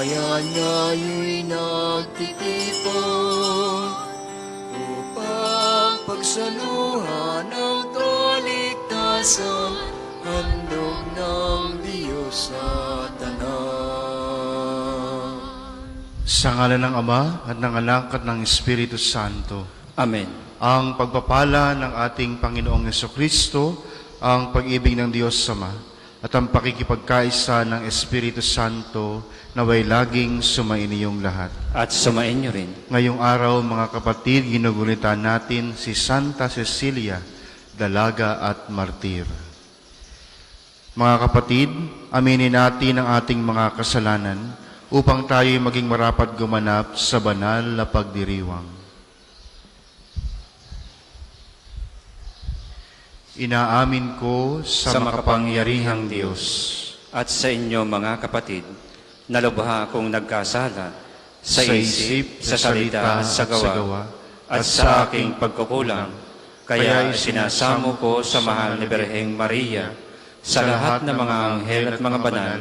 bayan nga'yo'y nagtitipon upang pagsaluhan ang kaligtasan, handog ng Diyos sa tanan. Sa ngalan ng Ama at ng Anak at ng Espiritu Santo. Amen. Ang pagpapala ng ating Panginoong Jesucristo, ang pag-ibig ng Diyos Ama, at ang pakikipagkaisa ng Espiritu Santo naway laging sumainiyong lahat. At sumainyo rin. Ngayong araw, mga kapatid, ginugulitan natin si Santa Cecilia, dalaga at martir. Mga kapatid, aminin natin ang ating mga kasalanan upang tayo'y maging marapat gumanap sa banal na pagdiriwang. Inaamin ko sa makapangyarihang Diyos At sa inyo mga kapatid, nalubha akong nagkasala sa isip, sa salita, sa gawa, at sa aking pagkukulang. Kaya isinasamo ko sa mahal ni Birheng Maria, sa lahat ng mga anghel at mga banal,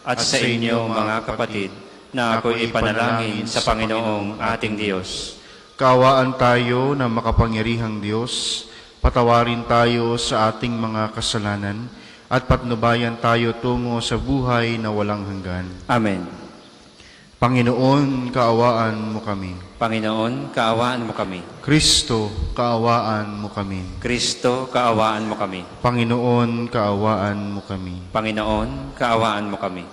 at sa inyo mga kapatid, na ako'y ipanalangin sa Panginoong ating Diyos. Kaawaan tayo ng makapangyarihang Diyos, patawarin tayo sa ating mga kasalanan, at patnubayan tayo tungo sa buhay na walang hanggan. Amen. Panginoon, kaawaan mo kami. Panginoon, kaawaan mo kami. Kristo, kaawaan mo kami. Kristo, kaawaan mo kami. Panginoon, kaawaan mo kami. Panginoon, kaawaan mo kami.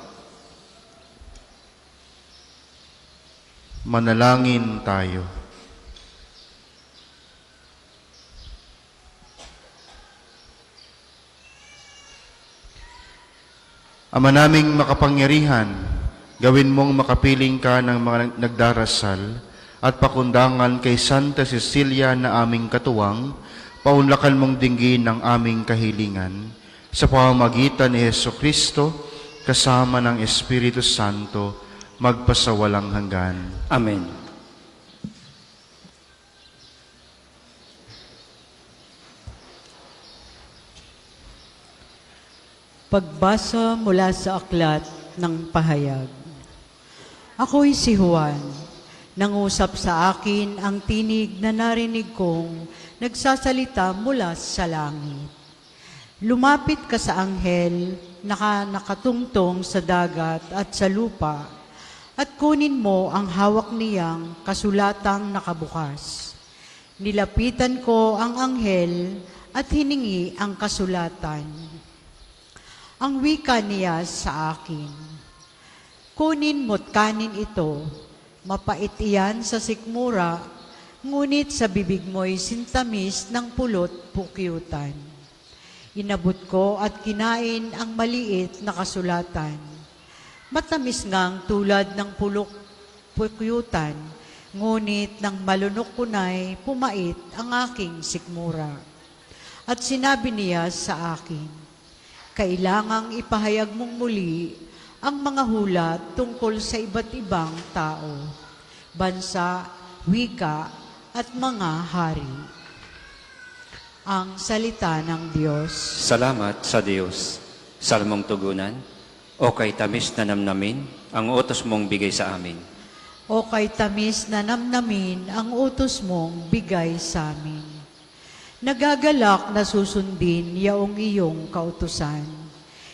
Manalangin tayo. Ama naming makapangyarihan, gawin mong makapiling ka ng mga nagdarasal at pakundangan kay Santa Cecilia na aming katuwang, paunlakan mong dinggin ang aming kahilingan sa pamamagitan ni Jesucristo kasama ng Espiritu Santo magpasawalang hanggan. Amen. Pagbasa mula sa aklat ng pahayag. Ako'y si Juan. Nangusap sa akin ang tinig na narinig kong nagsasalita mula sa langit. Lumapit ka sa anghel na nakatungtong sa dagat at sa lupa at kunin mo ang hawak niyang kasulatang nakabukas. Nilapitan ko ang anghel at hiningi ang kasulatan. Ang wika niya sa akin, kunin mo't kanin ito, mapait iyan sa sikmura, ngunit sa bibig mo'y sintamis ng pulot pukyutan. Inabot ko at kinain ang maliit na kasulatan. Matamis ngang tulad ng pulok pukyutan, ngunit nang malunok ko na'y pumait ang aking sikmura. At sinabi niya sa akin, kailangang ipahayag mong muli ang mga hula tungkol sa iba't ibang tao, bansa, wika, at mga hari. Ang salita ng Diyos. Salamat sa Diyos. Salmong tugunan, o kay tamis na namnamin ang utos mong bigay sa amin. O kay tamis na namnamin ang utos mong bigay sa amin. Nagagalak na susundin yaong iyong kautusan,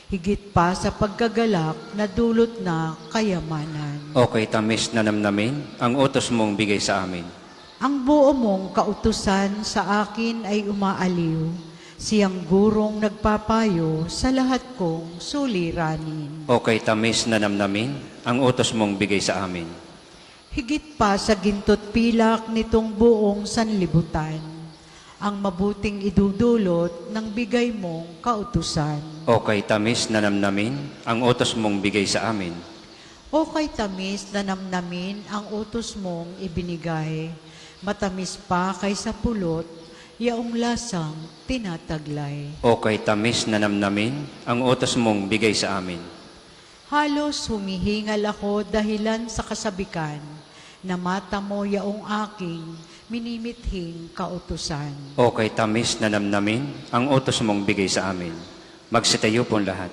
higit pa sa paggagalak na dulot na kayamanan. O kay tamis na namnamin ang utos mong bigay sa amin. Ang buo mong kautusan sa akin ay umaaliw, siyang gurong nagpapayo sa lahat kong suliranin. O kay tamis na namnamin ang utos mong bigay sa amin. Higit pa sa gintot pilak nitong buong sanlibutan, ang mabuting idudulot ng bigay mong kautusan. O kay tamis na namnamin ang utos mong bigay sa amin. O kay tamis na namnamin ang utos mong ibinigay, matamis pa kaysa pulot, yaong lasang tinataglay. O kay tamis na namnamin ang utos mong bigay sa amin. Halos humihingal ako dahilan sa kasabikan, na mata mo yaong aking minimithing kautusan. O kay tamis na namnamin ang utos mong bigay sa amin. Magsitayo pong lahat.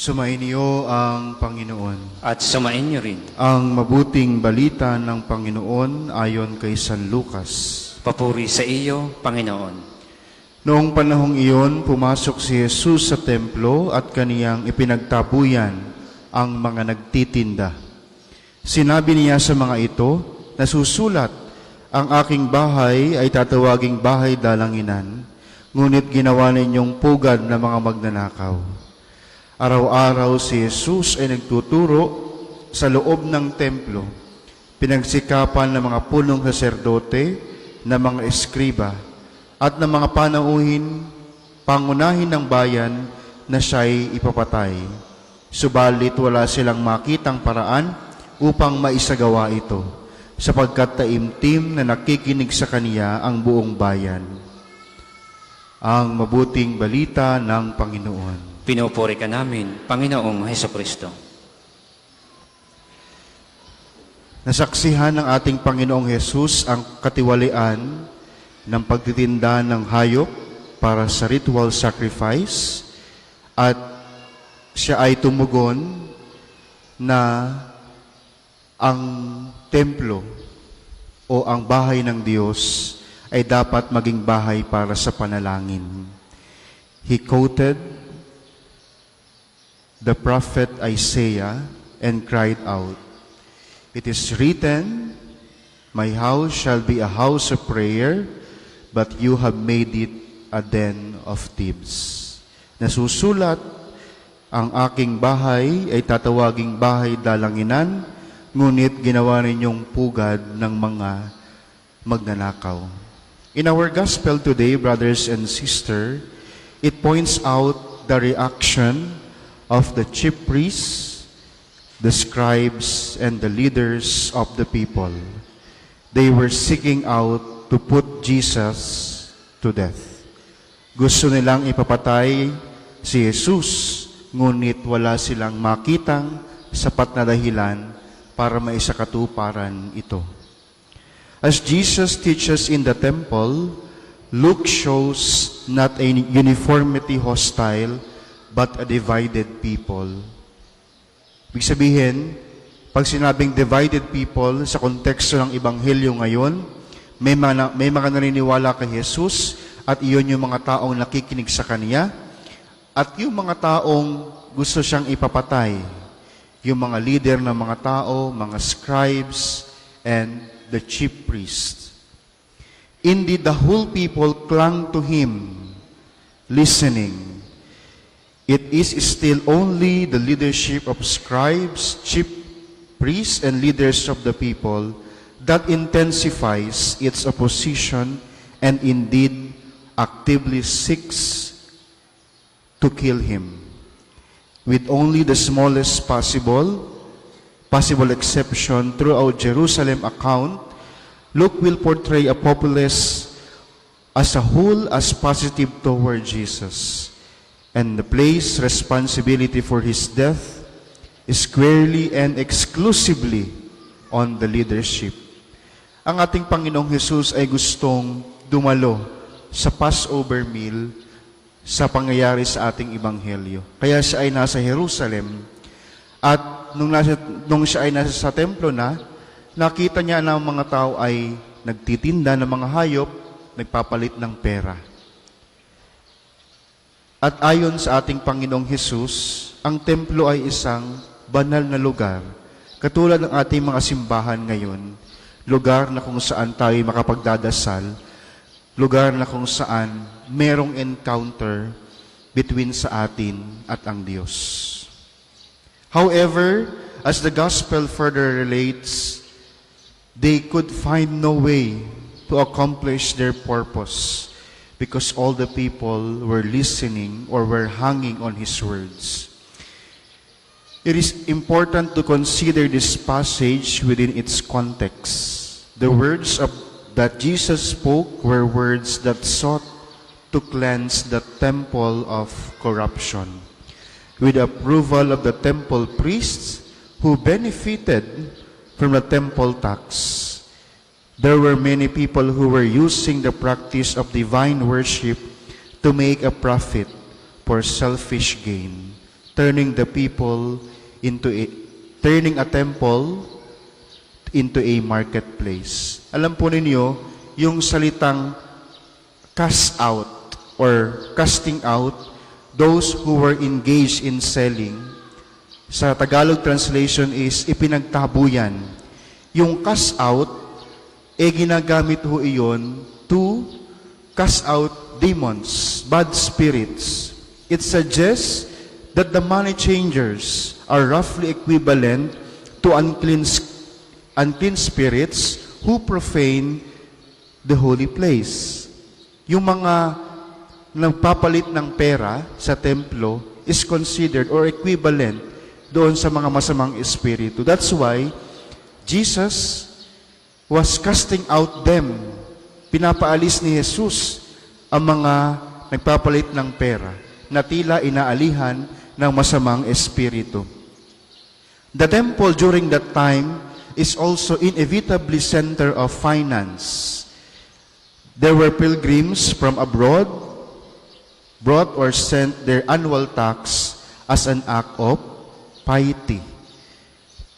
Sumainyo ang Panginoon. At sumain niyo rin. Ang mabuting balita ng Panginoon ayon kay San Lucas. Papuri sa iyo, Panginoon. Noong panahong iyon, pumasok si Jesus sa templo at kaniyang ipinagtabuyan ang mga nagtitinda. Sinabi niya sa mga ito, nasusulat, ang aking bahay ay tatawaging bahay dalanginan, ngunit ginawa ninyong pugad na mga magnanakaw. Araw-araw si Jesus ay nagtuturo sa loob ng templo, pinagsikapan ng mga punong saserdote, ng mga eskriba, at ng mga panauhin, pangunahin ng bayan na siya'y ipapatay. Subalit wala silang makitang paraan upang maisagawa ito, sapagkat taimtim na nakikinig sa kaniya ang buong bayan. Ang mabuting balita ng Panginoon. Pinupuri ka namin, Panginoong Hesukristo. Nasaksihan ng ating Panginoong Hesus ang katiwalian ng pagtitinda ng hayop para sa ritual sacrifice at siya ay tumugon na ang templo o ang bahay ng Diyos ay dapat maging bahay para sa panalangin. He quoted the prophet Isaiah and cried out, "It is written, my house shall be a house of prayer, but you have made it a den of thieves." Nasusulat, ang aking bahay ay tatawaging bahay dalanginan, ngunit ginawa ninyong pugad ng mga magnanakaw. In our gospel today, brothers and sisters, it points out the reaction of the chief priests, the scribes, and the leaders of the people. They were seeking out to put Jesus to death. Gusto nilang ipapatay si Jesus, ngunit wala silang makitang sapat na dahilan para maisakatuparan ito. As Jesus teaches in the temple, Luke shows not a uniformity hostile, but a divided people. Ibig sabihin, pag sinabing divided people sa konteksto ng Ebanghelyo ngayon, may mga naniniwala kay Jesus at iyon yung mga taong nakikinig sa Kanya at yung mga taong gusto siyang ipapatay, yung mga leader ng mga tao, mga scribes, and the chief priests. Indeed, the whole people clung to Him, listening. It is still only the leadership of scribes, chief priests, and leaders of the people that intensifies its opposition and indeed actively seeks to kill him. With only the smallest possible exception throughout Jerusalem account, Luke will portray a populace as a whole as positive toward Jesus, and the place responsibility for his death is squarely and exclusively on the leadership. Ang ating Panginoong Jesus ay gustong dumalo sa Passover meal sa pangyayari sa ating Ebanghelyo. Kaya siya ay nasa Jerusalem at nung siya ay nasa sa templo na, nakita niya na ang mga tao ay nagtitinda ng mga hayop, nagpapalit ng pera. At ayon sa ating Panginoong Hesus, ang templo ay isang banal na lugar, katulad ng ating mga simbahan ngayon, lugar na kung saan tayo makapagdadasal, lugar na kung saan merong encounter between sa atin at ang Diyos. However, as the gospel further relates, they could find no way to accomplish their purpose because all the people were listening or were hanging on His words. It is important to consider this passage within its context. The words that Jesus spoke were words that sought to cleanse the temple of corruption. With approval of the temple priests who benefited from the temple tax, there were many people who were using the practice of divine worship to make a profit for selfish gain. turning the people turning a temple into a marketplace. Alam po ninyo, yung salitang cast out or casting out those who were engaged in selling, sa Tagalog translation is ipinagtabuyan. Yung cast out, ginagamit ho iyon to cast out demons, bad spirits. It suggests that the money changers are roughly equivalent to unclean spirits who profane the holy place. Yung mga nagpapalit ng pera sa templo is considered or equivalent doon sa mga masamang espiritu. That's why Jesus was casting out them. Pinapaalis ni Jesus ang mga nagpapalit ng pera na tila inaalihan ng masamang espiritu. The temple during that time is also inevitably center of finance. There were pilgrims from abroad brought or sent their annual tax as an act of piety.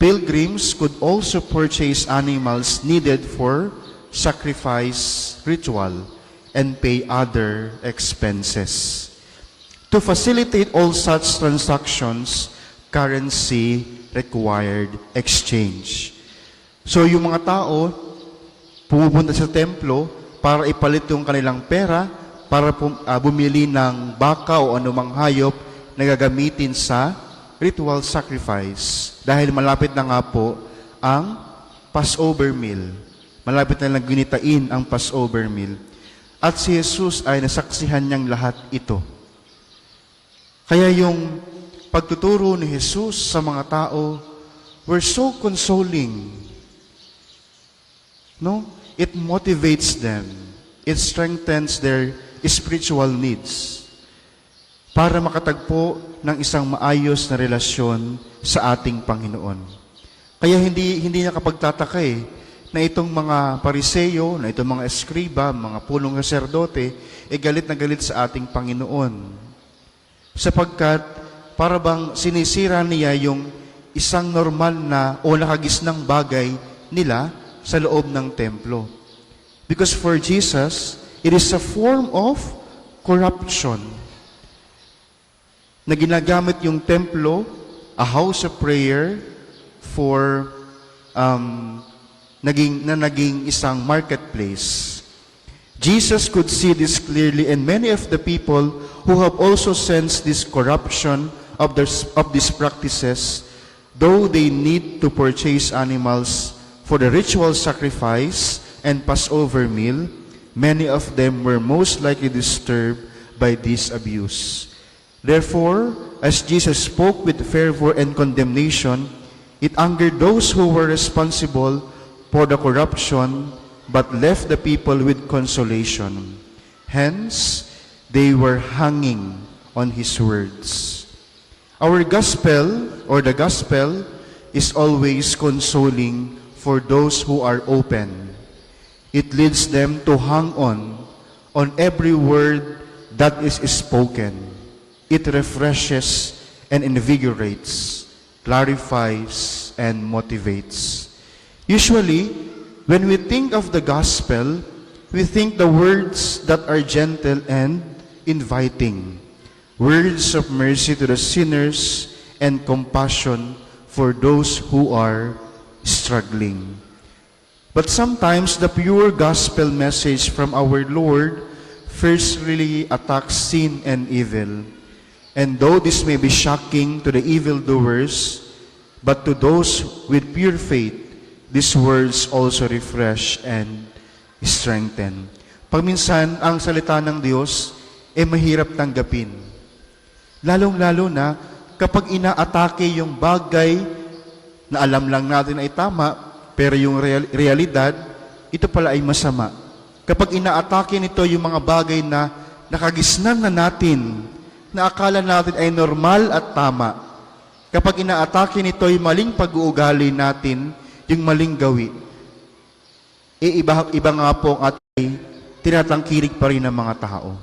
Pilgrims could also purchase animals needed for sacrifice ritual and pay other expenses. To facilitate all such transactions, currency required exchange. So yung mga tao, pumupunta sa templo para ipalit yung kanilang pera, para bumili ng baka o anumang hayop na gagamitin sa ritual sacrifice. Dahil malapit na nga po ang Passover meal. Malapit na lang ginitain ang Passover meal. At si Jesus ay nasaksihan niyang lahat ito. Kaya yung pagtuturo ni Jesus sa mga tao were so consoling. No? It motivates them. It strengthens their spiritual needs para makatagpo ng isang maayos na relasyon sa ating Panginoon. Kaya hindi niya kapagtataka na itong mga pariseyo, na itong mga eskriba, mga punong saserdote, galit na galit sa ating Panginoon. Sapagkat para bang sinisira niya yung isang normal na o nakagisnang bagay nila sa loob ng templo. Because for Jesus, it is a form of corruption na ginagamit yung templo, a house of prayer, for naging isang marketplace. Jesus could see this clearly, and many of the people who have also sensed this corruption of these practices, though they need to purchase animals for the ritual sacrifice and Passover meal, many of them were most likely disturbed by this abuse. Therefore, as Jesus spoke with fervor and condemnation, it angered those who were responsible for the corruption, but left the people with consolation. Hence, they were hanging on His words. Our gospel, or the gospel, is always consoling for those who are open. It leads them to hang on every word that is spoken. It refreshes and invigorates, clarifies, and motivates. Usually, when we think of the gospel, we think the words that are gentle and inviting, words of mercy to the sinners and compassion for those who are struggling. But sometimes the pure gospel message from our Lord first really attacks sin and evil. And though this may be shocking to the evildoers, but to those with pure faith, these words also refresh and strengthen. Pagminsan, ang salita ng Diyos mahirap tanggapin. Lalong-lalo na kapag inaatake yung bagay na alam lang natin ay tama, pero yung realidad, ito pala ay masama. Kapag inaatake nito yung mga bagay na nakagisnan na natin, na akala natin ay normal at tama. Kapag inaatake nito yung maling pag-uugali natin, yung maling gawi, iba nga po ang ating tinatangkilik pa rin ng mga tao.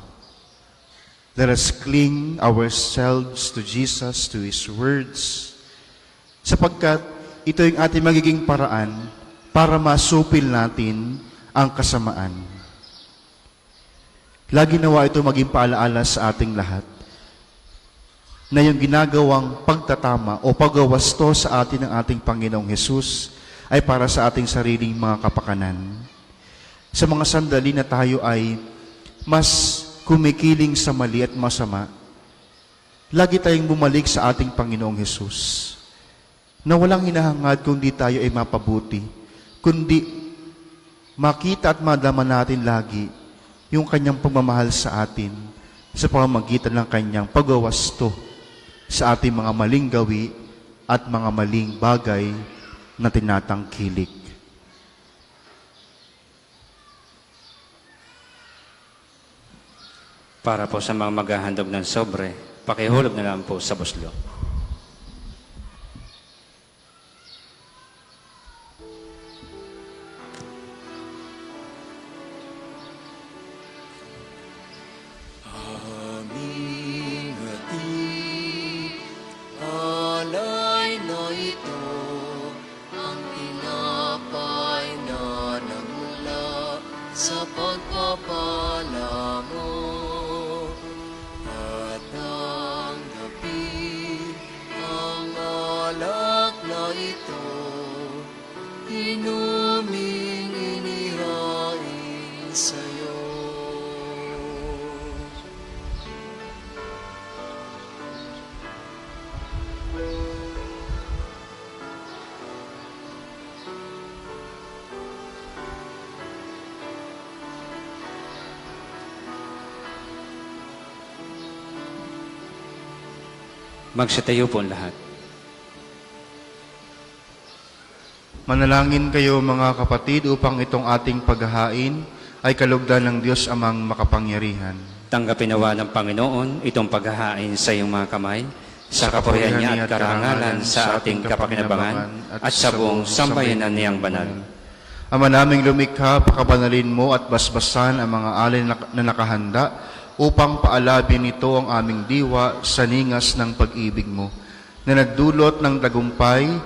Let us cling ourselves to Jesus, to His words, sapagkat ito yung ating magiging paraan para masupil natin ang kasamaan. Lagi nawa ito maging paalaala sa ating lahat na yung ginagawang pagtatama o pagwawasto sa atin ng ating Panginoong Hesus ay para sa ating sariling mga kapakanan. Sa mga sandali na tayo ay mas kumikiling sa mali at masama, lagi tayong bumalik sa ating Panginoong Hesus na walang hinahangad kundi tayo ay mapabuti, kundi makita at madama natin lagi yung kanyang pagmamahal sa atin sa pamamagitan ng kanyang pagwawasto sa ating mga maling gawi at mga maling bagay na tinatangkilik. Para po sa mga maghahandog ng sobre, pakihulog na lang po sa buslo. Aming hatid, alay na ito, ang tinapay na nagmula sa pagpapala mo. At tanggapin ang alak na ito, inuming inihain sa'yo. Magsitayo po ang lahat. Manalangin kayo mga kapatid upang itong ating paghahain ay kalugdan ng Diyos amang makapangyarihan. Tanggapin nawa ng Panginoon itong paghahain sa iyong mga kamay, sa kapurihan niya at karangalan sa ating kapakinabangan at sa buong sambayanan niyang banal. Ama naming lumikha, pakabanalin mo at basbasan ang mga alay na nakahanda upang paalabin nito ang aming diwa sa ningas ng pag-ibig mo, na nagdulot ng tagumpay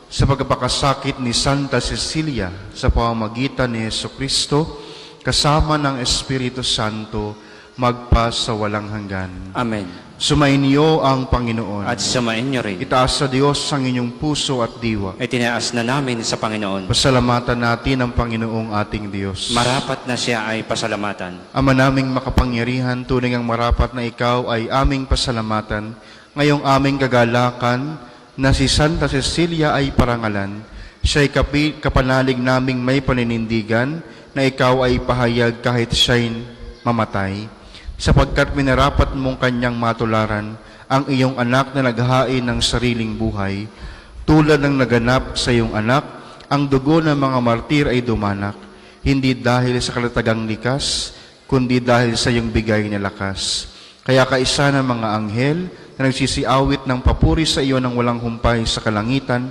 sa pagpapakasakit ni Santa Cecilia sa pamamagitan ni Jesucristo, kasama ng Espiritu Santo, magpa sa walang hanggan. Amen. Sumainyo ang Panginoon. At sumain niyo rin. Itaas sa Diyos ang inyong puso at diwa. Itinaas na namin sa Panginoon. Pasalamatan natin ang Panginoong ating Diyos. Marapat na siya ay pasalamatan. Ama naming makapangyarihan, tunay ang marapat na ikaw ay aming pasalamatan. Ngayong aming kagalakan na si Santa Cecilia ay parangalan. Siya'y kapanalig naming may paninindigan na ikaw ay pahayag kahit siya'y mamatay. Sapagkat minarapat mong kanyang matularan ang iyong anak na naghahain ng sariling buhay. Tulad ng naganap sa iyong anak, ang dugo ng mga martir ay dumanak, hindi dahil sa kalatagang likas, kundi dahil sa iyong bigay na lakas. Kaya kaisa ng mga anghel na nagsisiawit ng papuri sa iyo ng walang humpay sa kalangitan,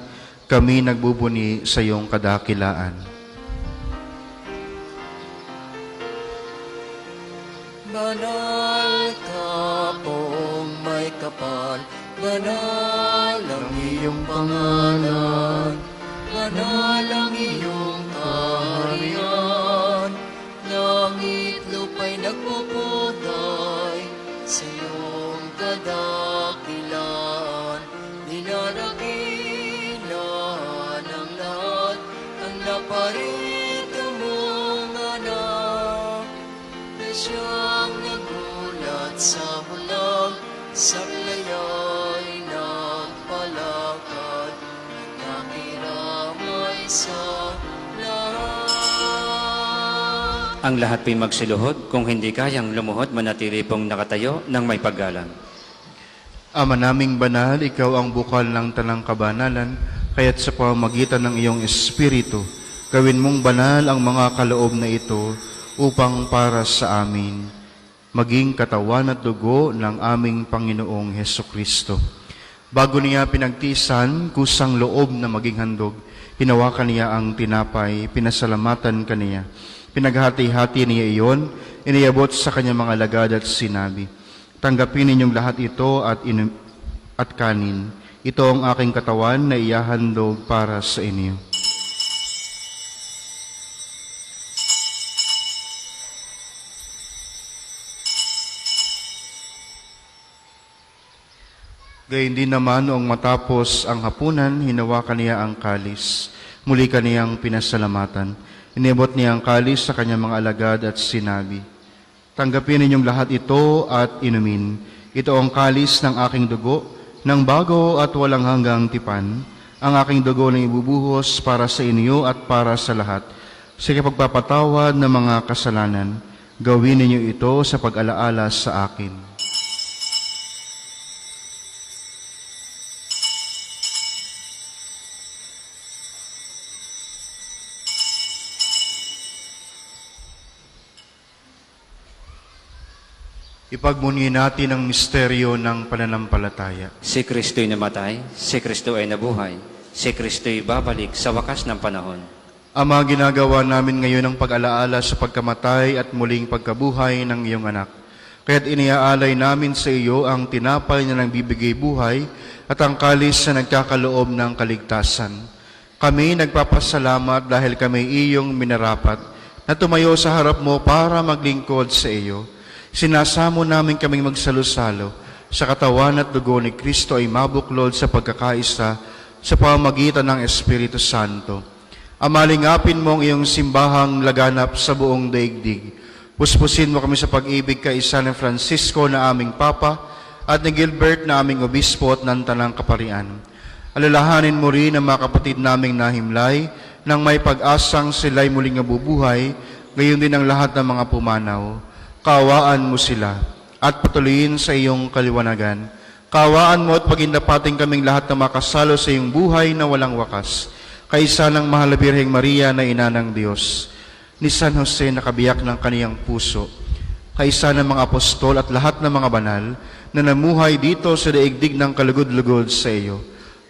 kami nagbubuni sa iyong kadakilaan. Banal ka pong may kapal, banal ang iyong pangalan, banal ang iyong kaharian, langit lupa'y nagpuputay sa iyong kadakilaan, dinarakilan ng lahat ang naparito mong anak, na siyang nagulat sa bulag, sa laya'y nagpalakad, nakiramay sa lahat. Ang lahat po'y magsiluhod, kung hindi kayang lumuhod, manatili pong nakatayo ng may paggalang. Ama naming banal, ikaw ang bukal ng tanang kabanalan, kaya't sa pamamagitan ng iyong Espiritu, gawin mong banal ang mga kaloob na ito upang para sa amin maging katawan at dugo ng aming Panginoong Hesukristo. Bago niya pinagtiisan, kusang loob na maging handog, hinawakan niya ang tinapay, pinasalamatan kaniya. Pinaghati-hati niya iyon, iniyabot sa kanyang mga lagad at sinabi, Tanggapin ninyong lahat ito at kanin. Ito ang aking katawan na ihahandog para sa inyo. Gayun din naman noong matapos ang hapunan, hinawakan niya ang kalis. Muli kaniyang pinasalamatan. Inibot niya ang kalis sa kanyang mga alagad at sinabi, tanggapin ninyong lahat ito at inumin. Ito ang kalis ng aking dugo, ng bago at walang hanggang tipan. Ang aking dugo na ibubuhos para sa inyo at para sa lahat. Sa pagpapatawad ng mga kasalanan, gawin ninyo ito sa pag-alaala sa akin. Ipagmuni natin ang misteryo ng pananampalataya. Si Kristo'y namatay, si Kristo ay nabuhay, si Kristo'y babalik sa wakas ng panahon. Ama, ginagawa namin ngayon ang pag-alaala sa pagkamatay at muling pagkabuhay ng iyong anak. Kaya't iniaalay namin sa iyo ang tinapay na nagbibigay buhay at ang kalis na nagkakaloob ng kaligtasan. Kami nagpapasalamat dahil kami iyong minarapat na tumayo sa harap mo para maglingkod sa iyo. Sinasamo namin kaming magsalo-salo sa katawan at dugo ni Kristo ay mabuklod sa pagkakaisa sa pamamagitan ng Espiritu Santo. Amalingapin mo ang iyong simbahang laganap sa buong daigdig. Puspusin mo kami sa pag-ibig kaisa ni Francisco na aming Papa at ni Gilbert na aming Obispo at ng Tanang Kaparian. Alalahanin mo rin ang mga kapatid naming nahimlay nang may pag-asang sila'y muling nabubuhay, gayon din ang lahat ng mga pumanaw. Kaawaan mo sila at patuloyin sa iyong kaliwanagan. Kaawaan mo at pagindapating kaming lahat na makasalo sa iyong buhay na walang wakas. Kaisa ng Mahal na Birheng Maria na Ina ng Diyos, ni San Jose na kabiyak ng kaniyang puso, kaisa ng mga apostol at lahat ng mga banal na namuhay dito sa daigdig ng kalugod-lugod sa iyo.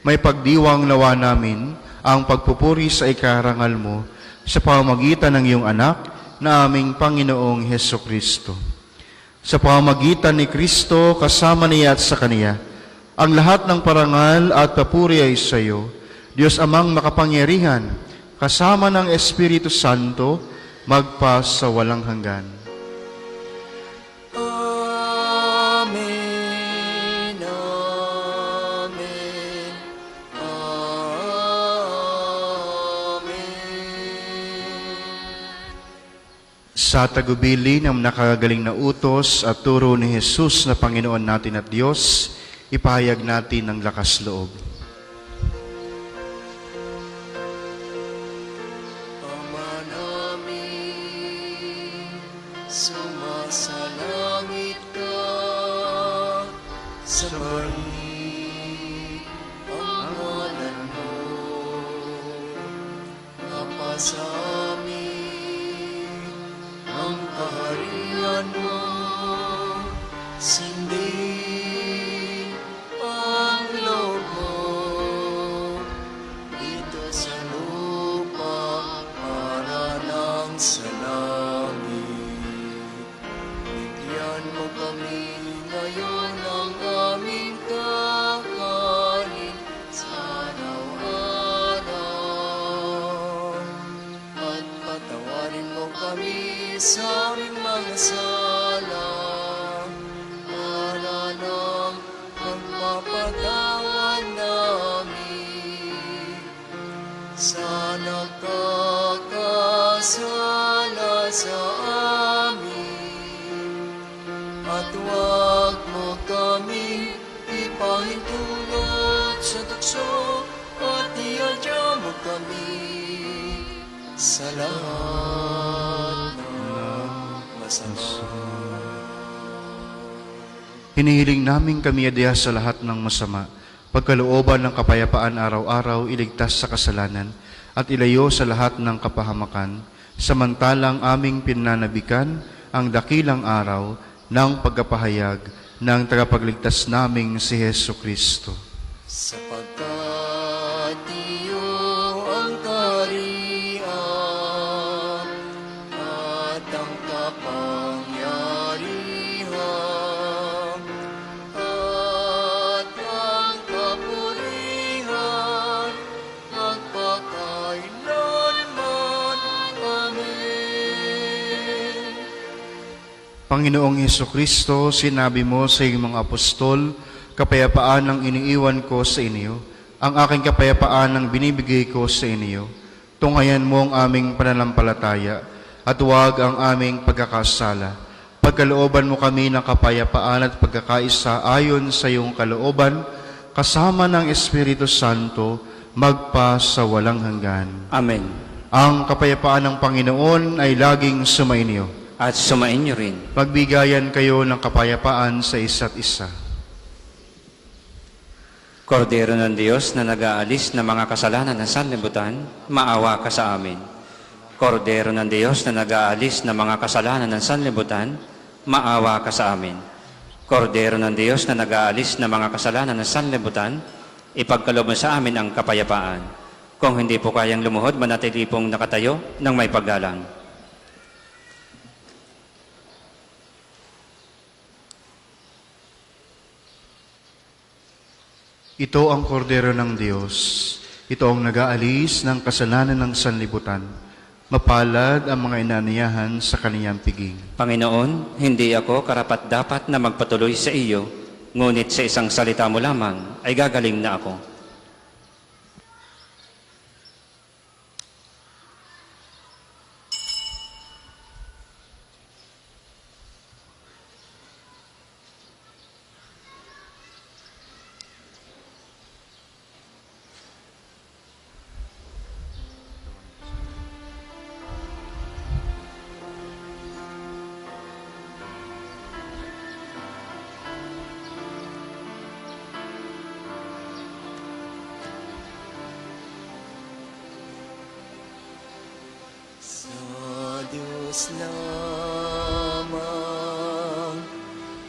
May pagdiwang nawa namin ang pagpupuri sa ikarangal mo sa pamamagitan ng iyong anak na aming Panginoong Hesukristo. Sa pamamagitan ni Kristo, kasama niya at sa Kaniya, ang lahat ng parangal at papuri ay sa iyo, Diyos Amang makapangyarihan, kasama ng Espiritu Santo, magpa sa walang hanggan. Amen, amen, amen. Sa tagubili ng nakagaling na utos at turo ni Jesus na Panginoon natin at Diyos, ipahayag natin ang lakas loob. Ama namin, sumasalangit ka, sambahin ang ngalan mo, mapasa amin ang kaharian mo, sundin ang loob mo, dito sa lupa para nang sa langit. Bigyan mo kami ngayon ng aming kakanin sa araw-araw. At patawarin mo kami sa aming mga sala para nang magpapatawad namin sa nagkakasala sa amin. At huwag mo kami ipahintulot sa tukso at iadya mo kami sa lahat ng masama. Hinihiling namin kami adya sa lahat ng masama, pagkalooban ng kapayapaan araw-araw, iligtas sa kasalanan, at ilayo sa lahat ng kapahamakan, samantalang aming pinanabikan ang dakilang araw ng pagkapahayag ng tagapagligtas naming si Hesu Kristo. Sapagkat iyo ang kaharian at ang kapangyarihan Panginoong Heso Kristo, sinabi mo sa iyong mga apostol, kapayapaan ang iniiwan ko sa inyo, ang aking kapayapaan ang binibigay ko sa inyo. Tunghayan mo ang aming pananampalataya at huwag ang aming pagkakasala. Pagkalooban mo kami ng kapayapaan at pagkakaisa ayon sa iyong kalooban, kasama ng Espiritu Santo, magpa sa walang hanggan. Amen. Ang kapayapaan ng Panginoon ay laging sumainyo. At sumainyo rin. Pagbigayan kayo ng kapayapaan sa isa't isa. Kordero ng Diyos na nag-aalis ng mga kasalanan ng sanlibutan, maawa ka sa amin. Kordero ng Diyos na nag-aalis ng mga kasalanan ng sanlibutan, maawa ka sa amin. Kordero ng Diyos na nag-aalis ng mga kasalanan ng sanlibutan, ipagkaloob mo sa amin ang kapayapaan. Kung hindi po kayang lumuhod, manatili pong nakatayo ng may paggalang. Ito ang kordero ng Diyos. Ito ang nag-aalis ng kasalanan ng sanlibutan. Mapalad ang mga inaniyahan sa kaniyang piging. Panginoon, hindi ako karapat-dapat na magpatuloy sa iyo, ngunit sa isang salita mo lamang ay gagaling na ako. Sa Diyos lamang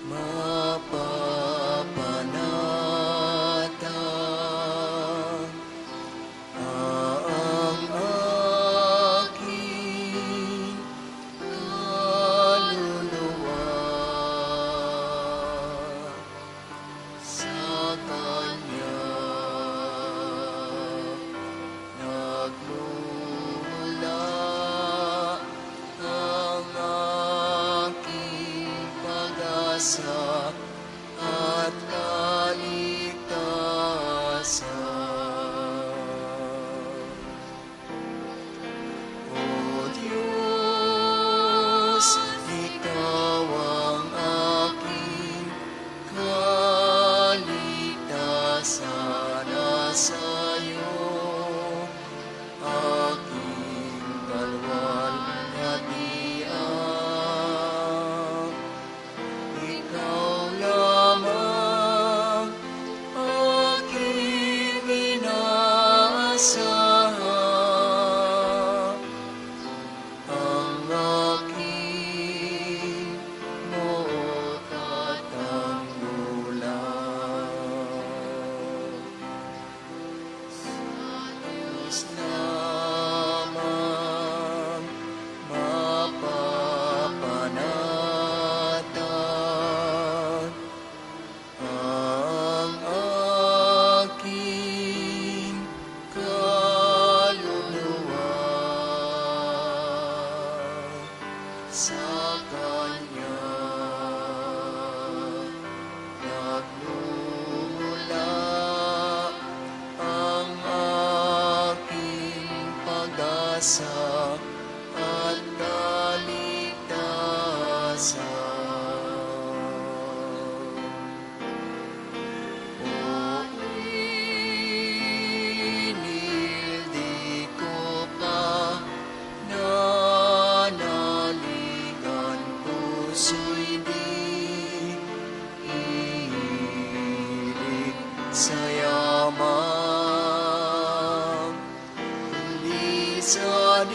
mapapanatang ang aking kaluluwa. Sa Kanya nagmumula ang aking pag-asa at kaligtasan. O Diyos, Ikaw ang aking kaligtasan, sa'yo aking kalwalhatian. Ikaw lamang aking inaasahan, ang aking moot at tanggulan. Sa Diyos lamang mapapanatang ang aking kaluluwa. Sa Kanya nagmumula ang aking pag-asa at kaligtasan. O inildi ko pa nanaligan, puso'y di ilig sa yaman, kundi sa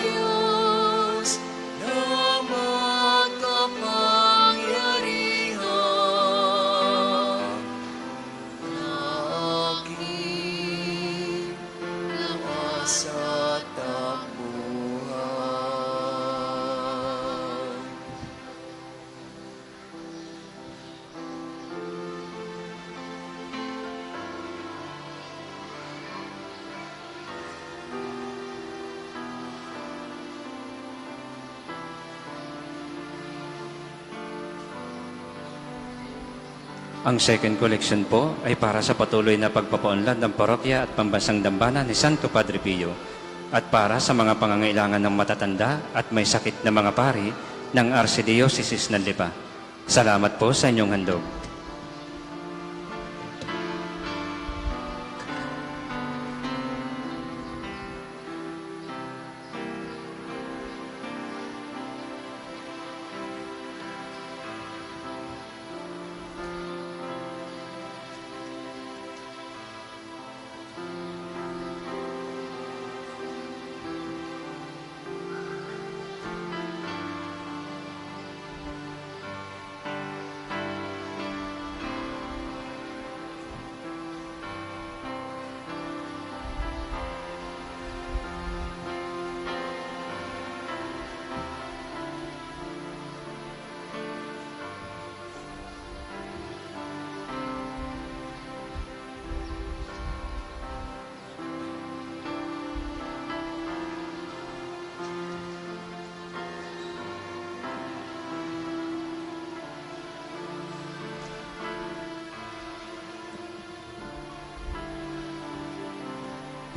Ang second collection po ay para sa patuloy na pagpapaunlad ng parokya at pambansang dambana ni Santo Padre Pio at para sa mga pangangailangan ng matatanda at may sakit na mga pari ng Archdiocese ng Lipa. Salamat po sa inyong handog.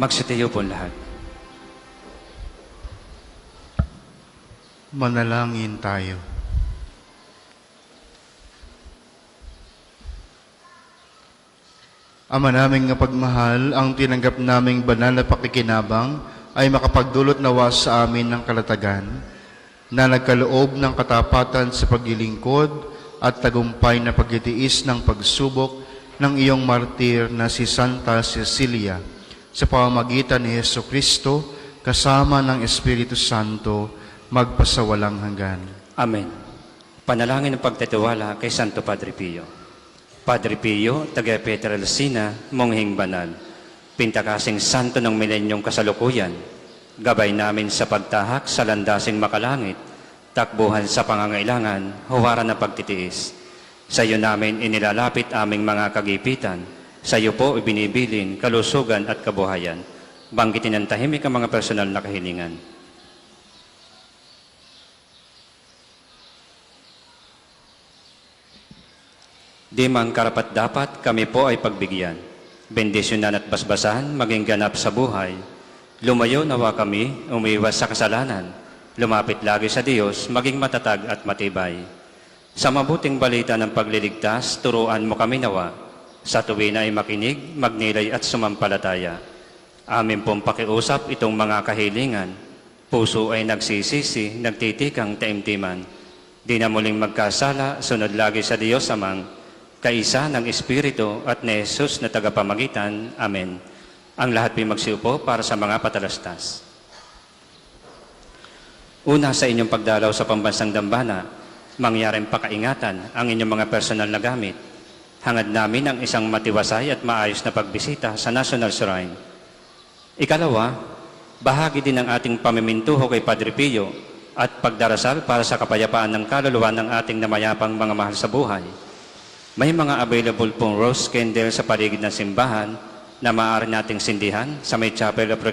Magsitayo po lahat. Manalangin tayo. Ama naming nga pagmahal, ang tinanggap naming banal na pakikinabang ay makapagdulot nawa sa amin ng kalatagan na nagkaloob ng katapatan sa paglilingkod at tagumpay na pagtitiis ng pagsubok ng iyong martir na si Santa Cecilia sa pamamagitan ni Hesus Kristo kasama ng Espiritu Santo magpasawalang hanggan. Amen. Panalangin ng pagtitiwala kay Santo Padre Pio. Padre Pio, taga Pietrelcina, monghing banal, pintakasing santo ng milenyong kasalukuyan, gabay namin sa pagtahak sa landasing makalangit, takbuhan sa pangangailangan, huwaran na pagtitiis. Sa iyo namin inilalapit aming mga kagipitan, sa iyo po ibinibilin kalusugan at kabuhayan. Banggitin ng tahimik ang mga personal na kahilingan. Di man karapat-dapat kami po ay pagbigyan. Bendisyonan at basbasan maging ganap sa buhay. Lumayo nawa kami, umiwas sa kasalanan. Lumapit lagi sa Diyos, maging matatag at matibay. Sa mabuting balita ng pagliligtas, turuan mo kami nawa. Sa tuwin ay makinig, magnilay at sumampalataya. Amin pong pakiusap itong mga kahilingan. Puso ay nagsisisi, nagtitikang taimtiman. Di na muling magkasala, sunod lagi sa Diyos Amang, kaisa ng Espiritu at ni Jesus na tagapamagitan. Amen. Ang lahat ay magsiupo para sa mga patalastas. Una sa inyong pagdalaw sa pambansang dambana, mangyaring pakaingatan ang inyong mga personal na gamit. Hangad namin ang isang matiwasay at maayos na pagbisita sa National Shrine. Ikalawa, bahagi din ng ating pamimintuho kay Padre Pio at pagdarasal para sa kapayapaan ng kaluluwa ng ating namayapang mga mahal sa buhay. May mga available pong rose candle sa paligid ng simbahan na maaari nating sindihan sa may Chapel of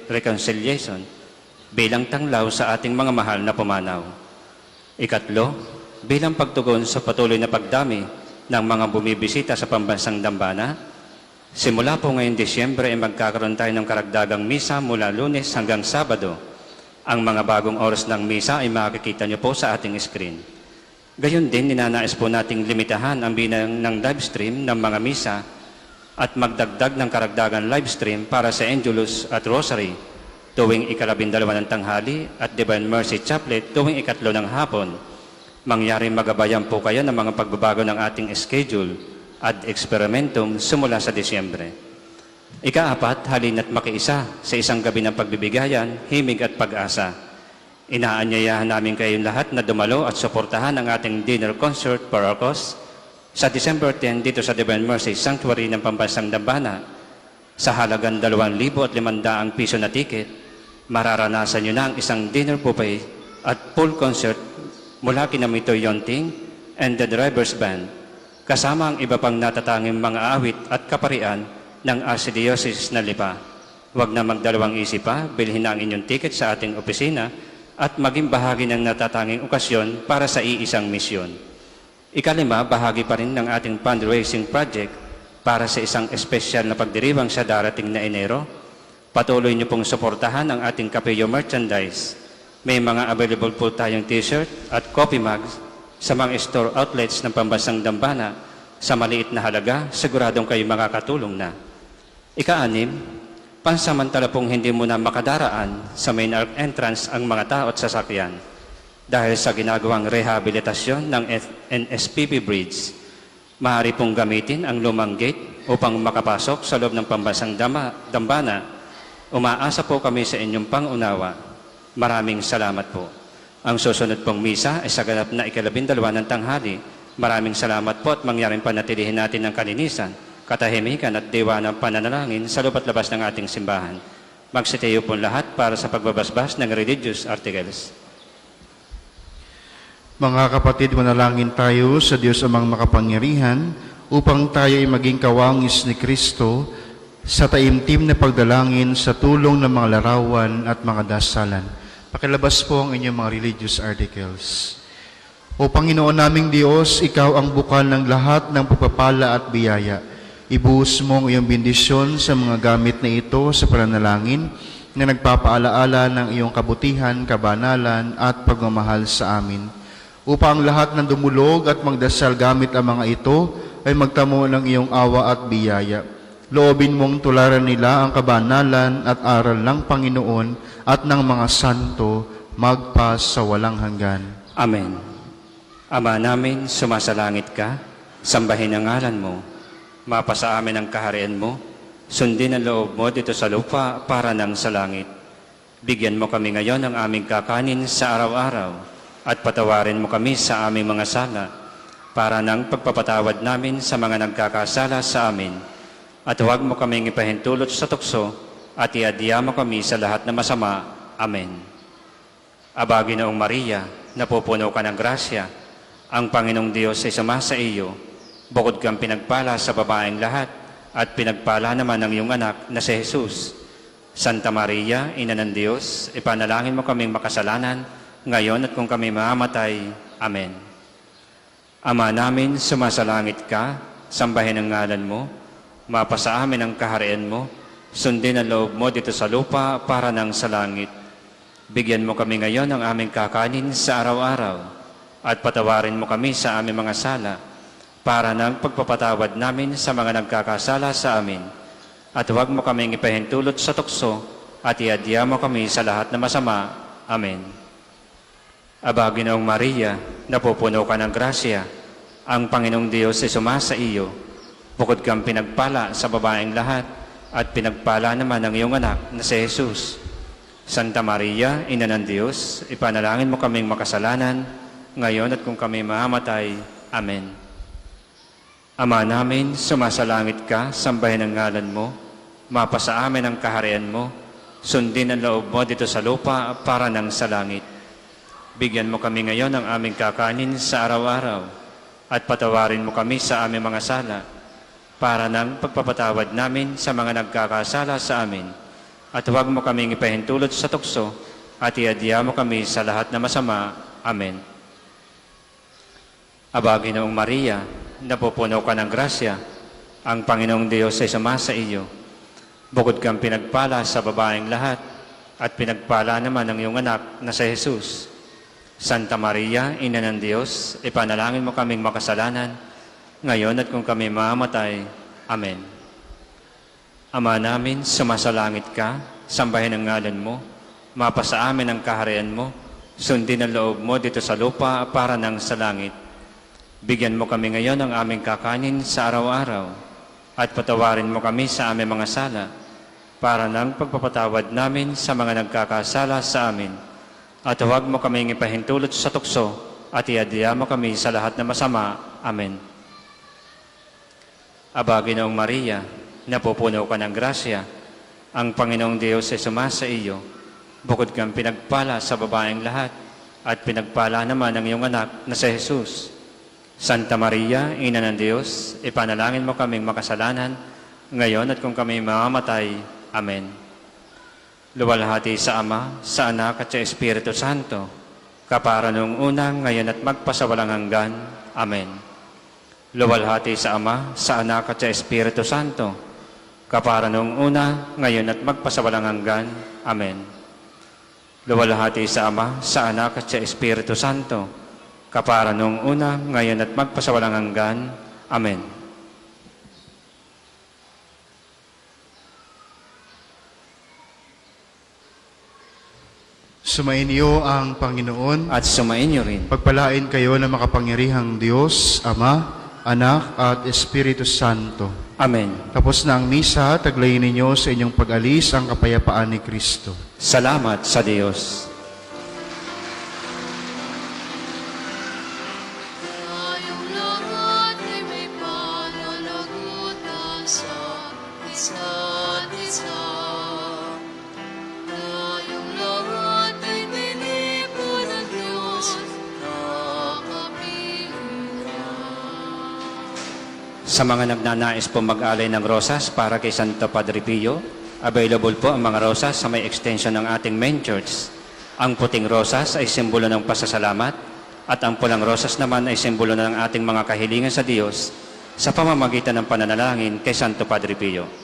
Reconciliation bilang tanglaw sa ating mga mahal na pumanaw. Ikatlo, bilang pagtugon sa patuloy na pagdami ng mga bumibisita sa pambansang dambana, simula po ngayong Disyembre ay magkakaroon tayo ng karagdagang misa mula Lunes hanggang Sabado. Ang mga bagong oras ng misa ay makikita niyo po sa ating screen. Gayon din, ninanais po nating limitahan ang bilang ng live stream ng mga misa at magdagdag ng karagdagan live stream para sa Angelus at Rosary tuwing ika-12 ng tanghali at Divine Mercy Chaplet tuwing ika-3 ng hapon. Mangyaring magabayan po kayo ng mga pagbabago ng ating schedule at eksperimentum simula sa Disyembre. Ika-4, halina't makiisa sa isang gabi ng pagbibigayan, himig at pag-asa. Inaanyayahan namin kayong lahat na dumalo at suportahan ang ating dinner concert Paracos sa December 10 dito sa Divine Mercy Sanctuary ng Pambansang Dambana. Sa halagang 2,500 piso na ticket, mararanasan nyo na ang isang dinner buffet at full concert mula kina Mito Yonting and the Drivers Band, kasama ang iba pang natatanging mga awit at kaparian ng Archdiocese na Lipa. Huwag na magdalawang isip pa, bilhin na ang inyong ticket sa ating opisina at maging bahagi ng natatanging okasyon para sa iisang misyon. Ikalima, bahagi pa rin ng ating fundraising project para sa isang espesyal na pagdiriwang sa darating na Enero. Patuloy niyo pong suportahan ang ating Kapilyo merchandise. May mga available po tayong t-shirt at coffee mugs sa mga store outlets ng Pambansang Dambana sa maliit na halaga, siguradong kayo makakatulong na. Ika-6, pansamantala pong hindi mo na makadaraan sa main entrance ang mga tao at sasakyan dahil sa ginagawang rehabilitasyon ng NSPP Bridge. Maaari pong gamitin ang lumang gate upang makapasok sa loob ng Pambansang Dambana. Umaasa po kami sa inyong pangunawa. Maraming salamat po. Ang susunod pong misa ay sa ganap na ika-12 ng tanghali. Maraming salamat po at mangyaring panatilihin natin ng kalinisan, katahimikan at diwa ng pananalangin sa loob at labas ng ating simbahan. Magsitayo po lahat para sa pagbabasbas ng religious articles. Mga kapatid, manalangin tayo sa Diyos amang makapangyarihan upang tayo ay maging kawangis ni Kristo sa taimtim na pagdalangin sa tulong ng mga larawan at mga dasalan. Pakilabas po ang inyong mga religious articles. O Panginoon naming Diyos, Ikaw ang bukal ng lahat ng pagpapala at biyaya. Ibuhos mo ang iyong bendisyon sa mga gamit na ito sa pananalangin na nagpapaalaala ng iyong kabutihan, kabanalan at pagmamahal sa amin. Upang lahat ng dumulog at magdasal gamit ang mga ito ay magtamo ng iyong awa at biyaya. Loobin mong tularan nila ang kabanalan at aral ng Panginoon at ng mga santo magpa sa walang hanggan. Amen. Ama namin, sumasalangit ka, sambahin ang ngalan mo, mapasa amin ang kaharian mo, sundin ang loob mo dito sa lupa para nang sa langit. Bigyan mo kami ngayon ng aming kakanin sa araw-araw at patawarin mo kami sa aming mga sala para nang pagpapatawad namin sa mga nagkakasala sa amin. At huwag mo kaming ipahintulot sa tukso at iadya mo kami sa lahat na masama. Amen. Aba, Ginoong Maria, napupuno ka ng grasya, ang Panginoong Diyos ay sumasa iyo. Bukod kang pinagpala sa babaeng lahat at pinagpala naman ng iyong anak na si Jesus. Santa Maria, Ina ng Diyos, ipanalangin mo kaming makasalanan ngayon at kung kami mamamatay. Amen. Ama namin, sumasalangit ka, sambahin ang ngalan mo, mapasa amin ang kaharian mo, sundin ang loob mo dito sa lupa para nang sa langit. Bigyan mo kami ngayon ng aming kakanin sa araw-araw at patawarin mo kami sa aming mga sala para nang pagpapatawad namin sa mga nagkakasala sa amin. At huwag mo kaming ipahintulot sa tukso at iadya mo kami sa lahat na masama. Amen. Aba, Ginoong Maria, napupuno ka ng grasya, ang Panginoong Diyos ay sumasa iyo. Bukod kang pinagpala sa babaeng lahat at pinagpala naman ng iyong anak na si Jesus. Santa Maria, Ina ng Diyos, ipanalangin mo kaming makasalanan ngayon at kung kami mamamatay. Amen. Ama namin, sumasalangit ka, sambahin ang ngalan mo, mapasa amin ang kaharian mo, sundin ang loob mo dito sa lupa para nang sa langit. Bigyan mo kami ngayon ng aming kakanin sa araw-araw at patawarin mo kami sa aming mga sala para nang pagpapatawad namin sa mga nagkakasala sa amin. At huwag mo kaming ipahintulot sa tukso at iadya mo kami sa lahat na masama. Amen. Aba, Ginoong Maria, napupuno ka ng grasya, ang Panginoong Diyos ay sumasa iyo. Bukod kang pinagpala sa babaeng lahat at pinagpala naman ng iyong anak na si Jesus. Santa Maria, Ina ng Diyos, ipanalangin mo kaming makasalanan ngayon at kung kami mamamatay. Amen. Ama namin, sumasalangit ka, sambahin ang ngalan mo, mapasa amin ang kaharian mo, sundin ang loob mo dito sa lupa para nang sa langit. Bigyan mo kami ngayon ng aming kakanin sa araw-araw at patawarin mo kami sa aming mga sala para nang pagpapatawad namin sa mga nagkakasala sa amin. At huwag mo kaming ipahintulot sa tukso at iadya mo kami sa lahat na masama. Amen. Aba, Ginoong Maria, napupuno ka ng grasya, ang Panginoong Diyos ay sumasa iyo. Bukod kang pinagpala sa babaeng lahat at pinagpala naman ang iyong anak na si Jesus. Santa Maria, Ina ng Diyos, ipanalangin mo kaming makasalanan ngayon at kung kami mamamatay. Amen. Luwalhati sa Ama, sa Anak at sa Espiritu Santo, kapara nung una, ngayon at magpasawalang hanggan. Amen. Luwalhati sa Ama, sa Anak at sa Espiritu Santo, kapara nung una, ngayon at magpasawalang hanggan. Amen. Luwalhati sa Ama, sa Anak at sa Espiritu Santo, kapara nung una, ngayon at magpasawalang hanggan. Amen. Sumainyo ang Panginoon. At sumainyo rin. Pagpalain kayo ng makapangyarihang Diyos, Ama, Anak at Espiritu Santo. Amen. Tapos na ang misa, taglayin ninyo sa inyong pag-alis ang kapayapaan ni Kristo. Salamat sa Diyos. Tayong lahat ay may pananagutan sa isa't isa. Tayong lahat ay tinipon ng Diyos na kapiling ka. Sa mga nagnanais po mag-alay ng rosas para kay Santo Padre Pio, available po ang mga rosas sa may extension ng ating main church. Ang puting rosas ay simbolo ng pasasalamat at ang pulang rosas naman ay simbolo ng ating mga kahilingan sa Diyos sa pamamagitan ng pananalangin kay Santo Padre Pio.